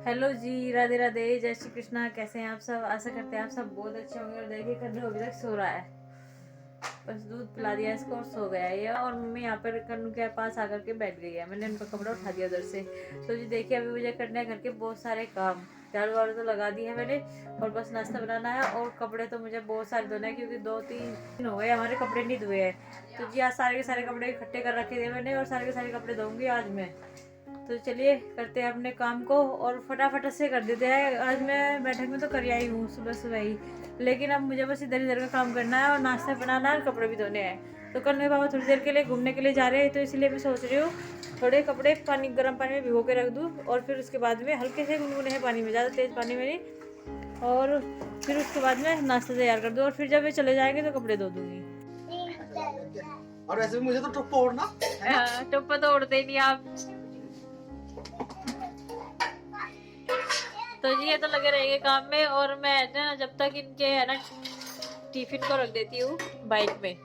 Hello जी, राधे राधे, जय श्री कृष्णा। कैसे हैं आप सब? आशा करते हैं आप सब बहुत अच्छे होंगे। और देखिए कन्नू अभी तक सो रहा है, बस दूध पिला दिया इसको और सो गया है ये। और मम्मी यहाँ पर कन्नू के पास आकर के बैठ गई है। मैंने उनका कपड़ा उठा दिया उधर से। तो जी देखिए अभी मुझे करना है घर के बहुत सारे काम। झाड़ू वाड़ू तो लगा दी है मैंने, और बस नाश्ता बनाना है। और कपड़े तो मुझे बहुत सारे धोने हैं, क्योंकि 2-3 दिन हो गए हमारे कपड़े नहीं धुए हैं। तो जी आज सारे के सारे कपड़े इकट्ठे कर रखे थे मैंने, और सारे के सारे कपड़े धोऊंगी आज मैं। तो चलिए करते हैं अपने काम को और फटाफट से कर देते हैं। आज मैं बैठक में तो कर आई हूँ सुबह सुबह ही, लेकिन अब मुझे बस इधर इधर का काम करना है और नाश्ता बनाना है और कपड़े भी धोने हैं। तो कल मेरे पापा थोड़ी देर के लिए घूमने के लिए जा रहे हैं, तो इसलिए मैं सोच रही हूँ थोड़े कपड़े गर्म पानी में भिगो के रख दूँ, और फिर उसके बाद में हल्के से गुनगुने पानी में, ज़्यादा तेज़ पानी में नहीं। और फिर उसके बाद में नाश्ता तैयार कर दूँ, और फिर जब वे चले जाएंगे तो कपड़े धो दूँगी। और वैसे भी मुझे तो टुप्पा ओढ़ना टुप्पा तो उड़ते ही नहीं आप। तो जी ये तो लगे रहेंगे काम में, और मैं ना जब तक इनके है ना टिफिन को रख देती हूँ बाइक में।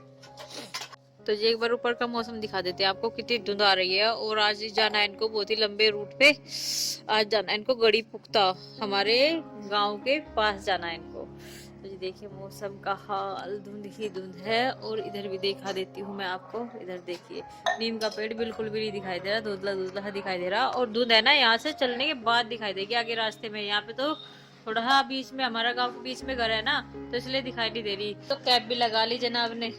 तो जी एक बार ऊपर का मौसम दिखा देते हैं आपको, कितनी धुंध आ रही है। और आज जाना है इनको बहुत ही लंबे रूट पे। आज जाना है इनको गड़ी पुख्ता, हमारे गांव के पास जाना है इनको। तो जी देखिए मौसम का हाल, धुंध ही धुंध है। और इधर भी दिखा देती हूँ मैं आपको। इधर देखिए नीम का पेड़ बिल्कुल भी नहीं दिखाई दे रहा, धुंधला धुंधला दिखाई दे रहा। और धुंध है ना यहाँ से चलने के बाद दिखाई देगी आगे रास्ते में। यहाँ पे तो थोड़ा हाँ बीच में, हमारा गाँव के बीच में घर है ना, तो इसलिए दिखाई नहीं दे रही। तो कैब भी लगा ली जनाब ने।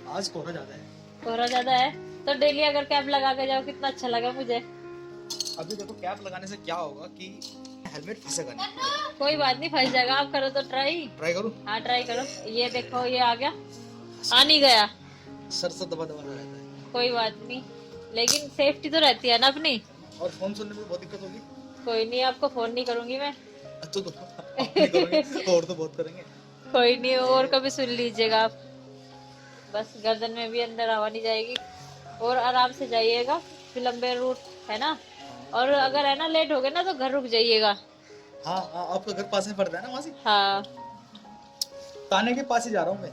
आज कोहरा ज्यादा है। कोहरा ज्यादा है तो डेली अगर कैप लगा के जाओ कितना अच्छा लगा मुझे। अभी देखो कैप लगाने से क्या होगा कि हेलमेट फंसेगा नहीं। कोई बात नहीं, फंस जाएगा। आप करो तो ट्राई। ट्राई करूं? हाँ ट्राई करो। ये देखो ये आ गया, आ नहीं गया। सर से दबा दबा रहता है। कोई बात नहीं, लेकिन सेफ्टी तो रहती है ना अपनी। और फोन सुनने में बहुत दिक्कत होगी। कोई नहीं, आपको फोन नहीं करूंगी मैं। तो नहीं करोगे और तो बहुत करेंगे। कोई नहीं, और कभी सुन लीजिएगा आप। बस गर्दन में भी अंदर हवा नहीं जाएगी। और आराम से जाइएगा, फिर लंबे रूट है ना। और अगर है ना लेट हो गए ना तो घर रुक जाइएगा। हाँ हाँ, आपका घर पास में पड़ता है ना वहाँ से? हाँ ताने के पास ही जा रहा हूँ मैं।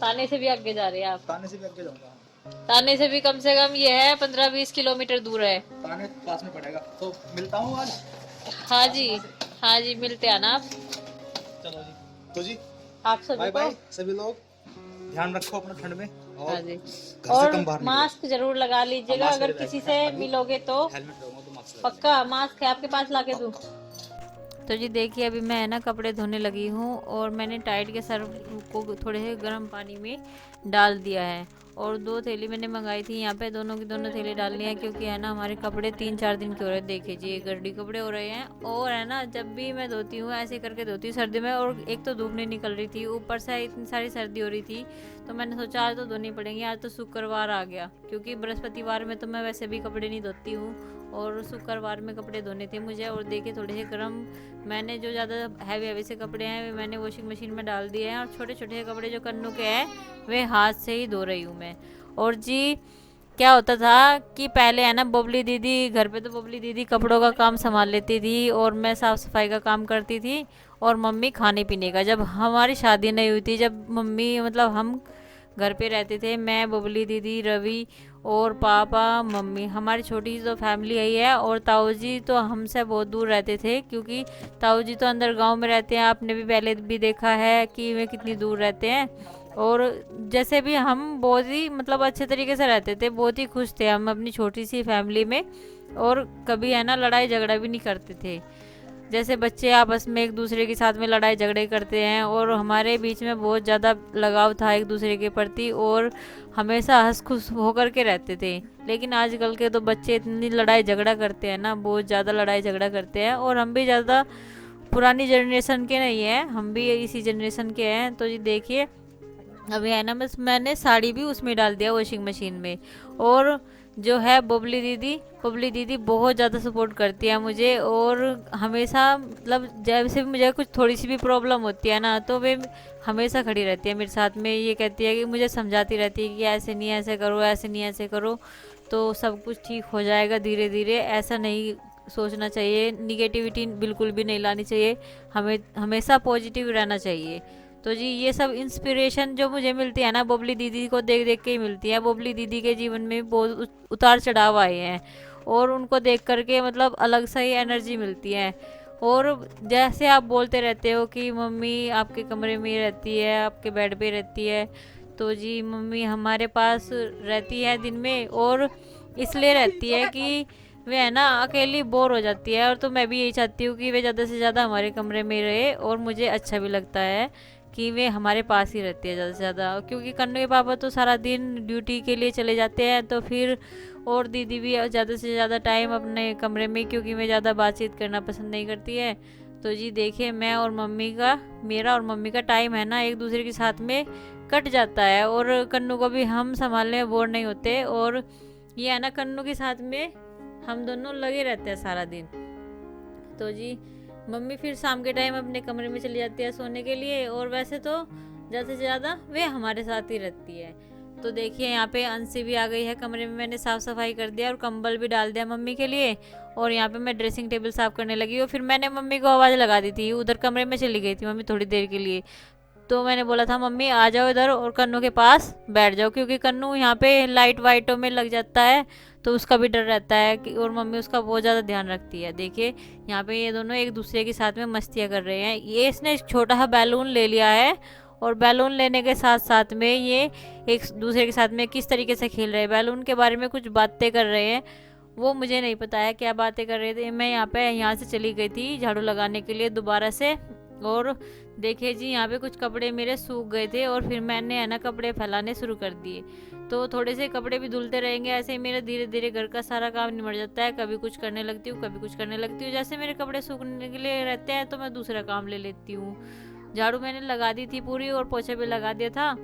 ताने से भी आगे जा रहे हैं आप? ताने से भी आगे जाऊंगा। ताने से भी कम से कम ये है 15-20 किलोमीटर दूर है। ताने पास में पड़ेगा, तो मिलता हूँ आज। हाँ जी, हाँ जी मिलते हैं ना आप। चलो जी। तो जी आप सभी बाय को बाय सभी लोग, ध्यान रखो अपना ठंड में। हाँ जी, घर से और कम बाहर मास्क जरूर लगा लीजिएगा। मास्क अगर मेरे किसी बैग से में है। मिलोगे तो हेलमेट रहूंगा तो मास्क पक्का मास्क है आपके पास लाके दूं। तो जी देखिए अभी मैं है ना कपड़े धोने लगी हूँ, और मैंने टाइड के सर्फ को थोड़े से गर्म पानी में डाल दिया है। और 2 थैली मैंने मंगाई थी यहाँ पे, दोनों की दोनों थैली डालनी है, क्योंकि है ना हमारे कपड़े 3-4 दिन के हो रहे हैं। देखिए जी गर्डी कपड़े हो रहे हैं। और है ना जब भी मैं धोती हूँ ऐसे करके धोती हूँ सर्दी में, और एक तो धूप नहीं निकल रही थी, ऊपर से इतनी सारी सर्दी हो रही थी। तो मैंने सोचा आज तो धोनी पड़ेंगी। आज तो शुक्रवार आ गया, क्योंकि बृहस्पतिवार में तो मैं वैसे भी कपड़े नहीं धोती हूँ, और शुक्रवार में कपड़े धोने थे मुझे। और देखे थोड़े से गर्म, मैंने जो ज़्यादा हैवी हैवी से कपड़े हैं वे मैंने वॉशिंग मशीन में डाल दिए हैं, और छोटे छोटे कपड़े जो कन्नू के हैं वे हाथ से ही धो रही हूँ मैं। और जी क्या होता था कि पहले है ना बबली दीदी घर पे, तो बबली दीदी कपड़ों का काम संभाल लेती थी, और मैं साफ़ सफाई का काम करती थी, और मम्मी खाने पीने का। जब हमारी शादी नहीं हुई थी, जब मम्मी मतलब हम घर पे रहते थे, मैं बबली दीदी रवि और पापा मम्मी, हमारी छोटी सी तो फैमिली यही है। और ताऊ जी तो हमसे बहुत दूर रहते थे, क्योंकि ताऊ जी तो अंदर गांव में रहते हैं। आपने भी पहले भी देखा है कि वे कितनी दूर रहते हैं। और जैसे भी हम बहुत ही मतलब अच्छे तरीके से रहते थे, बहुत ही खुश थे हम अपनी छोटी सी फैमिली में। और कभी है ना लड़ाई झगड़ा भी नहीं करते थे, जैसे बच्चे आपस में एक दूसरे के साथ में लड़ाई झगड़े करते हैं। और हमारे बीच में बहुत ज़्यादा लगाव था एक दूसरे के प्रति, और हमेशा हंस खुश होकर के रहते थे। लेकिन आजकल के तो बच्चे इतनी लड़ाई झगड़ा करते हैं ना, बहुत ज़्यादा लड़ाई झगड़ा करते हैं। और हम भी ज़्यादा पुरानी जनरेशन के नहीं हैं, हम भी इसी जनरेशन के हैं। तो ये देखिए अभी है ना बस मैंने साड़ी भी उसमें डाल दिया वॉशिंग मशीन में। और जो है बबली दीदी बहुत ज़्यादा सपोर्ट करती है मुझे, और हमेशा मतलब जब से भी मुझे कुछ थोड़ी सी भी प्रॉब्लम होती है ना, तो वे हमेशा खड़ी रहती है मेरे साथ में। ये कहती है कि मुझे समझाती रहती है कि ऐसे नहीं ऐसे करो, ऐसे नहीं ऐसे करो, तो सब कुछ ठीक हो जाएगा धीरे धीरे। ऐसा नहीं सोचना चाहिए, निगेटिविटी बिल्कुल भी नहीं लानी चाहिए, हमें हमेशा पॉजिटिव रहना चाहिए। तो जी ये सब इंस्पिरेशन जो मुझे मिलती है ना बबली दीदी को देख देख के ही मिलती है। बबली दीदी के जीवन में बहुत उतार चढ़ाव आए हैं, और उनको देख करके मतलब अलग सा ही एनर्जी मिलती है। और जैसे आप बोलते रहते हो कि मम्मी आपके कमरे में ही रहती है, आपके बेड पे रहती है, तो जी मम्मी हमारे पास रहती है दिन में, और इसलिए रहती है कि वे है ना अकेली बोर हो जाती है। और तो मैं भी यही चाहती हूँ कि वे ज़्यादा से ज़्यादा हमारे कमरे में रहे, और मुझे अच्छा भी लगता है कि वे हमारे पास ही रहती है ज़्यादा से ज़्यादा, क्योंकि कन्नू के पापा तो सारा दिन ड्यूटी के लिए चले जाते हैं, तो फिर और दीदी भी ज़्यादा से ज़्यादा टाइम अपने कमरे में, क्योंकि मैं ज़्यादा बातचीत करना पसंद नहीं करती है। तो जी देखिए मैं और मम्मी का, मेरा और मम्मी का टाइम है ना एक दूसरे के साथ में कट जाता है, और कन्नू को भी हम संभालने में बोर नहीं होते। और ये है ना कन्नू के साथ में हम दोनों लगे रहते हैं सारा दिन। तो जी मम्मी फिर शाम के टाइम अपने कमरे में चली जाती है सोने के लिए, और वैसे तो ज़्यादा से ज़्यादा वे हमारे साथ ही रहती है। तो देखिए यहाँ पे अंशी भी आ गई है कमरे में, मैंने साफ़ सफाई कर दिया और कंबल भी डाल दिया मम्मी के लिए। और यहाँ पे मैं ड्रेसिंग टेबल साफ़ करने लगी, और फिर मैंने मम्मी को आवाज़ लगा दी थी, उधर कमरे में चली गई थी मम्मी थोड़ी देर के लिए। तो मैंने बोला था मम्मी आ जाओ इधर और कन्नू के पास बैठ जाओ, क्योंकि कन्नू यहाँ पे लाइट वाइटों में लग जाता है, तो उसका भी डर रहता है कि, और मम्मी उसका बहुत ज़्यादा ध्यान रखती है। देखिए यहाँ पे ये दोनों एक दूसरे के साथ में मस्तियाँ कर रहे हैं। ये इसने छोटा सा बैलून ले लिया है, और बैलून लेने के साथ साथ में ये एक दूसरे के साथ में किस तरीके से खेल रहे हैं, बैलून के बारे में कुछ बातें कर रहे हैं। वो मुझे नहीं पता है क्या बातें कर रहे थे। मैं यहाँ से चली गई थी झाड़ू लगाने के लिए दोबारा से, और देखिए जी यहाँ पे कुछ कपड़े मेरे सूख गए थे, और फिर मैंने है ना कपड़े फैलाने शुरू कर दिए। तो थोड़े से कपड़े भी धुलते रहेंगे, ऐसे ही मेरा धीरे धीरे घर का सारा काम निमट जाता है। कभी कुछ करने लगती हूँ, कभी कुछ करने लगती हूँ। जैसे मेरे कपड़े सूखने के लिए रहते हैं तो मैं दूसरा काम ले लेती हूँ। झाड़ू मैंने लगा दी थी पूरी, और पोछा भी लगा दिया था।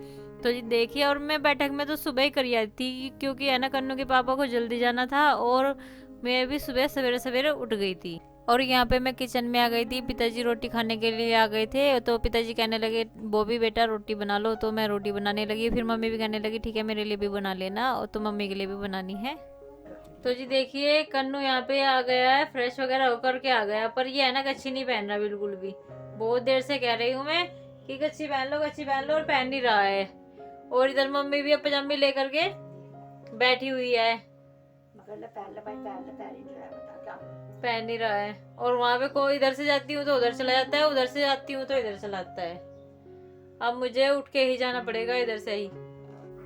तो जी देखिए, और मैं बैठक में तो सुबह ही कर आई थी, क्योंकि है ना कन्नू के पापा को जल्दी जाना था, और मैं भी सुबह सवेरे सवेरे उठ गई थी। और यहाँ पे मैं किचन में आ गई थी, पिताजी रोटी खाने के लिए आ गए थे। तो पिताजी कहने लगे बॉबी बेटा रोटी बना लो, तो मैं रोटी बनाने लगी। फिर मम्मी भी कहने लगी ठीक है मेरे लिए भी बना लेना, और तो मम्मी के लिए भी बनानी है। तो जी देखिए कन्नू यहाँ पे आ गया है, फ्रेश वगैरह होकर के आ गया, पर ये है ना कच्छी नहीं पहन रहा बिल्कुल भी। बहुत देर से कह रही हूँ मैं कि कच्छी पहन लो कच्छी पहन लो, और पहन नहीं रहा है। और इधर मम्मी भी पजामी लेकर के बैठी हुई है, पहन नहीं रहा है। और वहां पे कोई इधर से जाती हूँ तो उधर चला जाता है, उधर से जाती हूँ तो इधर चला आता है। अब मुझे उठ के ही जाना पड़ेगा इधर से ही।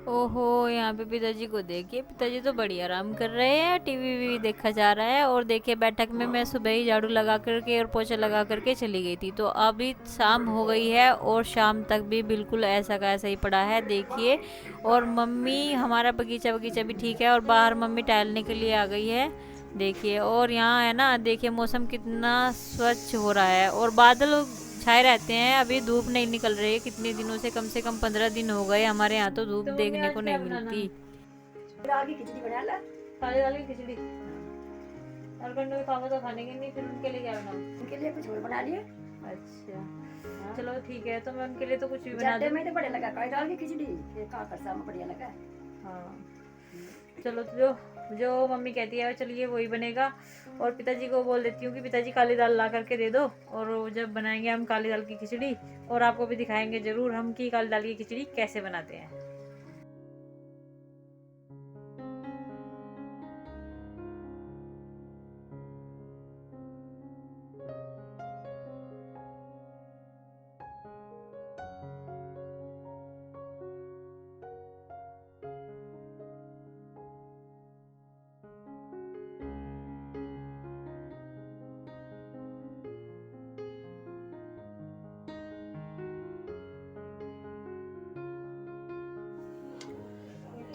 ओहो यहाँ पे पिताजी को देखिए, पिताजी तो बड़ी आराम कर रहे हैं, टीवी भी देखा जा रहा है। और देखिए बैठक में मैं सुबह ही झाड़ू लगा करके और पोछा लगा करके चली गई थी, तो अभी शाम हो गई है, और शाम तक भी बिल्कुल ऐसा का ऐसा ही पड़ा है देखिए। और मम्मी हमारा बगीचा भी ठीक है, और बाहर मम्मी टहलने के लिए आ गई है देखिए। और यहाँ है ना देखिए मौसम कितना स्वच्छ हो रहा है, और बादल छाए रहते हैं, अभी धूप नहीं निकल रही है कितने दिनों से, कम 15 दिन हो गए हमारे यहाँ तो धूप देखने को नहीं मिलती। दाल की खिचड़ी बना ला, काली दाल की खिचड़ी, और कन्नू के पापा तो खाने के नहीं, फिर उनके लिए क्या बनाऊं? उनके लिए कुछ और बना लिए। अच्छा चलो ठीक है, तो मैं उनके लिए तो कुछ भी बना दूं। में तो बढ़िया लगा काली दाल की खिचड़ी, फिर का कर साम बढ़िया लगा। हाँ चलो, तो जो मम्मी कहती है चलिए वही बनेगा। और पिताजी को बोल देती हूँ कि पिताजी काली दाल ला करके दे दो, और जब बनाएंगे हम काली दाल की खिचड़ी, और आपको भी दिखाएंगे जरूर हम की काली दाल की खिचड़ी कैसे बनाते हैं।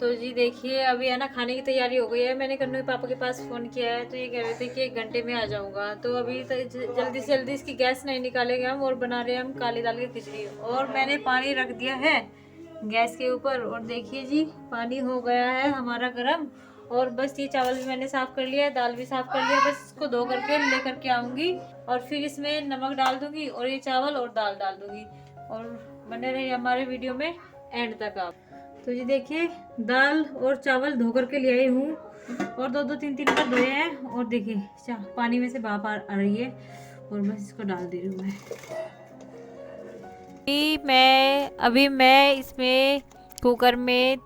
तो जी देखिए अभी है ना खाने की तैयारी हो गई है। मैंने कन्नू के पापा के पास फ़ोन किया है, तो ये कह रहे थे कि 1 घंटे में आ जाऊंगा। तो अभी जल्दी से जल्दी इसकी गैस नहीं निकालेंगे हम, और बना रहे हैं हम काली दाल की खिचड़ी। और मैंने पानी रख दिया है गैस के ऊपर, और देखिए जी पानी हो गया है हमारा गर्म। और बस ये चावल भी मैंने साफ़ कर लिया है, दाल भी साफ़ कर लिया, बस इसको धो करके ले करके आऊँगी, और फिर इसमें नमक डाल दूँगी, और ये चावल और दाल डाल दूँगी। और बने रहे हमारे वीडियो में एंड तक आप। तो जी देखिए दाल और चावल धो करके ले आई हूँ, और 2-3 बार धोए हैं। और देखिए पानी में से भाप आ रही है, और बस इसको डाल दे रही हूँ मैं इसमें कुकर में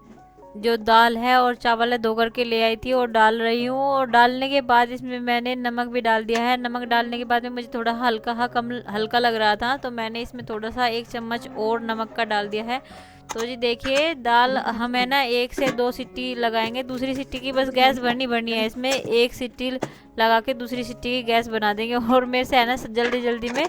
जो दाल है और चावल है धो करके ले आई थी और डाल रही हूँ। और डालने के बाद इसमें मैंने नमक भी डाल दिया है। नमक डालने के बाद में मुझे थोड़ा हल्का लग रहा था, तो मैंने इसमें थोड़ा सा 1 चम्मच और नमक का डाल दिया है। तो जी देखिए दाल हम है ना 1 से 2 सीटी लगाएंगे। दूसरी सीटी की बस गैस भरनी है। इसमें 1 सीटी लगा के दूसरी सीटी की गैस बना देंगे। और मेरे से है ना जल्दी में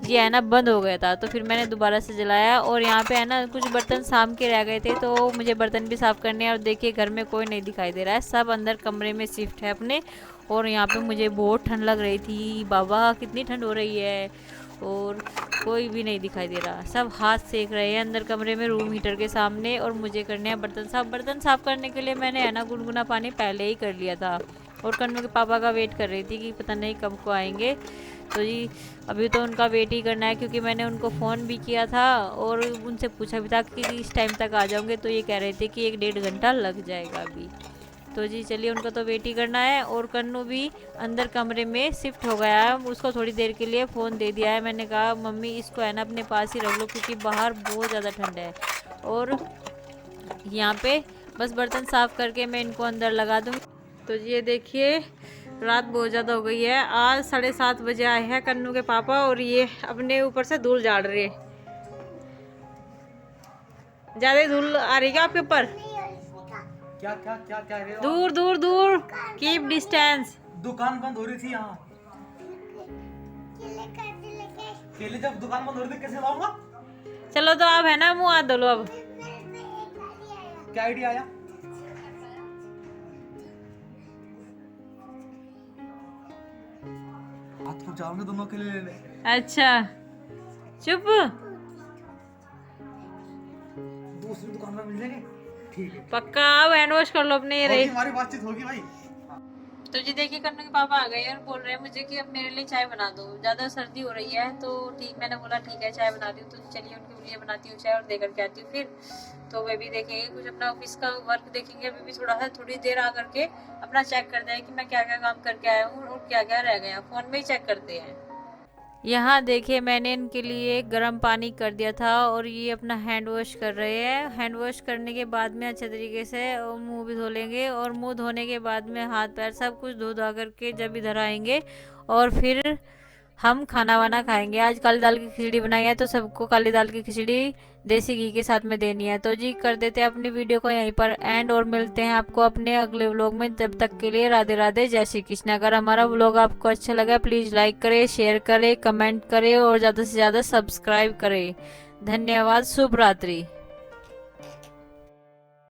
ये है ना बंद हो गया था, तो फिर मैंने दोबारा से जलाया। और यहाँ पे है ना कुछ बर्तन शाम के रह गए थे, तो मुझे बर्तन भी साफ़ करने हैं। और देखिए घर में कोई नहीं दिखाई दे रहा है, सब अंदर कमरे में शिफ्ट है अपने। और यहाँ पे मुझे बहुत ठंड लग रही थी, बाबा कितनी ठंड हो रही है। और कोई भी नहीं दिखाई दे रहा, सब हाथ सेक रहे हैं अंदर कमरे में रूम हीटर के सामने। और मुझे करने हैं बर्तन साफ। बर्तन साफ करने के लिए मैंने है ना गुनगुना पानी पहले ही कर लिया था। और कन्नू के पापा का वेट कर रही थी कि पता नहीं कब को आएंगे। तो जी अभी तो उनका वेट ही करना है, क्योंकि मैंने उनको फ़ोन भी किया था और उनसे पूछा भी था कि इस टाइम तक आ जाओगे, तो ये कह रहे थे कि 1-1.5 घंटा लग जाएगा अभी। तो जी चलिए उनका तो वेट ही करना है। और कन्नू भी अंदर कमरे में शिफ्ट हो गया है, उसको थोड़ी देर के लिए फ़ोन दे दिया है। मैंने कहा मम्मी इसको है ना अपने पास ही रख लो, क्योंकि बाहर बहुत ज़्यादा ठंड है। और यहाँ पे बस बर्तन साफ़ करके मैं इनको अंदर लगा दूँगी। तो ये देखिए रात बहुत ज़्यादा हो गई है। आज 7:30 बजे आए हैं कन्नू के पापा और ये अपने ऊपर से धूल झाड़ रहे हैं। ज़्यादा धूल आ रही है क्या आपके ऊपर? क्या क्या क्या क्या रहे हो? दूर दूर दूर, कीप डिस्टेंस। दुकान बंद हो रही थी यहाँ। केले जब दुकान बंद हो रही थी कैसे लाऊंगा? चलो तो आप है ना मुँह हाथ धो लो अब। क्या आइडिया आया? हाथ को जाओगे दोनों के लिए ले। अच्छा चुप। दूसरी दुकान में मिल जाएंगे, ठीक है। पक्का अब हैंड वॉश कर लो अपने। ये रही हमारी बातचीत होगी भाई। तो जी देखिए कन्नू के पापा आ गए और बोल रहे हैं मुझे कि अब मेरे लिए चाय बना दो, ज़्यादा सर्दी हो रही है। तो ठीक मैंने बोला ठीक है चाय बना दी हूँ। तो चलिए उनके लिए बनाती हूँ चाय और दे करके आती हूँ फिर। तो वे भी देखेंगे कुछ अपना ऑफिस का वर्क देखेंगे। अभी भी थोड़ी देर आ करके अपना चेक करते हैं कि मैं क्या क्या काम करके आया हूँ और क्या क्या रह गया, फ़ोन में ही चेक करते हैं। यहाँ देखिए मैंने इनके लिए गर्म पानी कर दिया था और ये अपना हैंड वॉश कर रहे हैं। हैंड वॉश करने के बाद में अच्छे तरीके से मुंह भी धो लेंगे। और मुंह धोने के बाद में हाथ पैर सब कुछ धो धा करके जब इधर आएंगे और फिर हम खाना वाना खाएंगे। आज काली दाल की खिचड़ी बनाई है, तो सबको काली दाल की खिचड़ी देसी घी के साथ में देनी है। तो जी कर देते हैं अपनी वीडियो को यहीं पर एंड और मिलते हैं आपको अपने अगले व्लॉग में। तब तक के लिए राधे राधे, जय श्री कृष्ण। अगर हमारा व्लॉग आपको अच्छा लगा प्लीज़ लाइक करें, शेयर करें, कमेंट करें और ज़्यादा से ज़्यादा सब्सक्राइब करें। धन्यवाद, शुभ रात्रि।